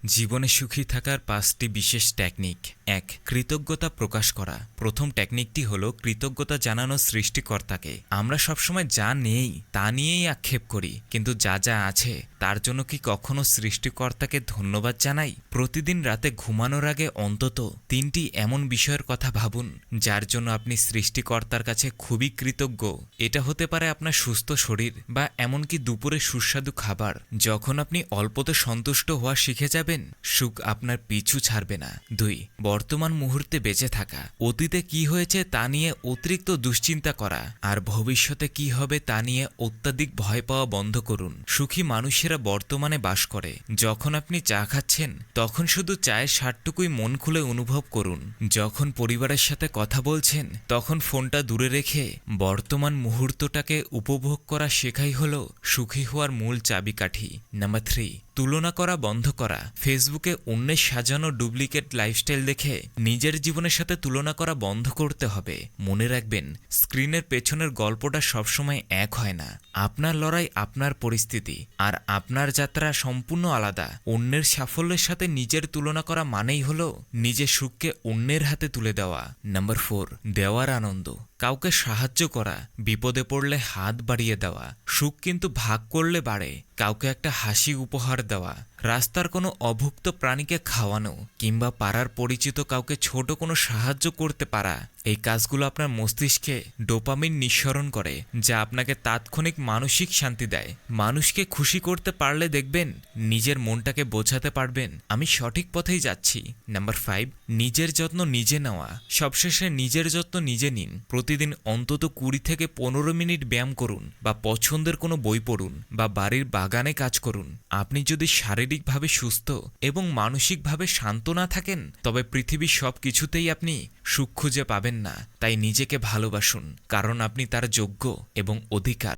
জীবনে সুখী থাকার ৫টি বিশেষ টেকনিক। ১. কৃতজ্ঞতা প্রকাশ করা। প্রথম টেকনিকটি হল কৃতজ্ঞতা জানানো সৃষ্টিকর্তাকে। আমরা সবসময় যা নেই তা নিয়েই আক্ষেপ করি, কিন্তু যা যা আছে তার জন্য কি কখনো সৃষ্টিকর্তাকে ধন্যবাদ জানাই? প্রতিদিন রাতে ঘুমানোর আগে অন্তত ৩টি এমন বিষয়ের কথা ভাবুন যার জন্য আপনি সৃষ্টিকর্তার কাছে খুবই কৃতজ্ঞ। এটা হতে পারে আপনার সুস্থ শরীর বা এমনকি দুপুরে সুস্বাদু খাবার। যখন আপনি অল্পতে সন্তুষ্ট হওয়া শিখে যাবেন, সুখ আপনার পিছু ছাড়বে না। ২. বর্তমান মুহূর্তে বেঁচে থাকা। অতীতে কি হয়েছে তা নিয়ে অতিরিক্ত দুশ্চিন্তা করা আর ভবিষ্যতে কি হবে তা নিয়ে অত্যাধিক ভয় পাওয়া বন্ধ করুন। সুখী মানুষেরা বর্তমানে বাস করে। যখন আপনি চা খাচ্ছেন তখন শুধু চায়ের স্বাদটুকুই মন খুলে অনুভব করুন। যখন পরিবারের সাথে কথা বলছেন তখন ফোনটা দূরে রেখে বর্তমান মুহূর্তটাকে উপভোগ করা শেখাই হল সুখী হওয়ার মূল চাবিকাঠি। নাম্বার 3. তুলনা করা বন্ধ করা। ফেসবুকে অন্যের সাজানো ডুপ্লিকেট লাইফস্টাইল দেখে নিজের জীবনের সাথে তুলনা করা বন্ধ করতে হবে। মনে রাখবেন, স্ক্রিনের পেছনের গল্পটা সবসময় এক হয় না। আপনার লড়াই আপনার পরিস্থিতি, আর আপনার যাত্রা সম্পূর্ণ আলাদা। অন্যের সাফল্যের সাথে নিজের তুলনা করা মানেই হলো নিজের সুখকে অন্যের হাতে তুলে দেওয়া। নাম্বার 4. দেওয়ার আনন্দ। কাউকে সাহায্য করা, বিপদে পড়লে হাত বাড়িয়ে দেওয়া। সুখ কিন্তু ভাগ করলে বাড়ে। কাউকে একটা হাসি উপহার দেওয়া, রাস্তার কোনো অভুক্ত প্রাণীকে খাওয়ানো, কিংবা পাড়ার পরিচিত কাউকে ছোট কোনো সাহায্য করতে পারা, এই কাজগুলো আপনার মস্তিষ্কে ডোপামিন নিঃসরণ করে, যা আপনাকে তাৎক্ষণিক মানসিক শান্তি দেয়। মানুষকে খুশি করতে পারলে দেখবেন নিজের মনটাকে বোঝাতে পারবেন আমি সঠিক পথেই যাচ্ছি। নাম্বার 5. নিজের যত্ন নিজে নেওয়া। সবশেষে নিজের যত্ন নিজে নিন। প্রতিদিন অন্তত 20 থেকে 15 মিনিট ব্যায়াম করুন, বা পছন্দের কোনো বই পড়ুন, বা বাড়ির বাগানে কাজ করুন। আপনি যদি শারীরিকভাবে সুস্থ এবং মানসিকভাবে শান্ত না থাকেন, তবে পৃথিবীর সব কিছুতেই আপনি সুখ খুঁজে পাবেন না। তাই নিজেকে ভালোবাসুন, কারণ আপনি তার যোগ্য এবং অধিকার।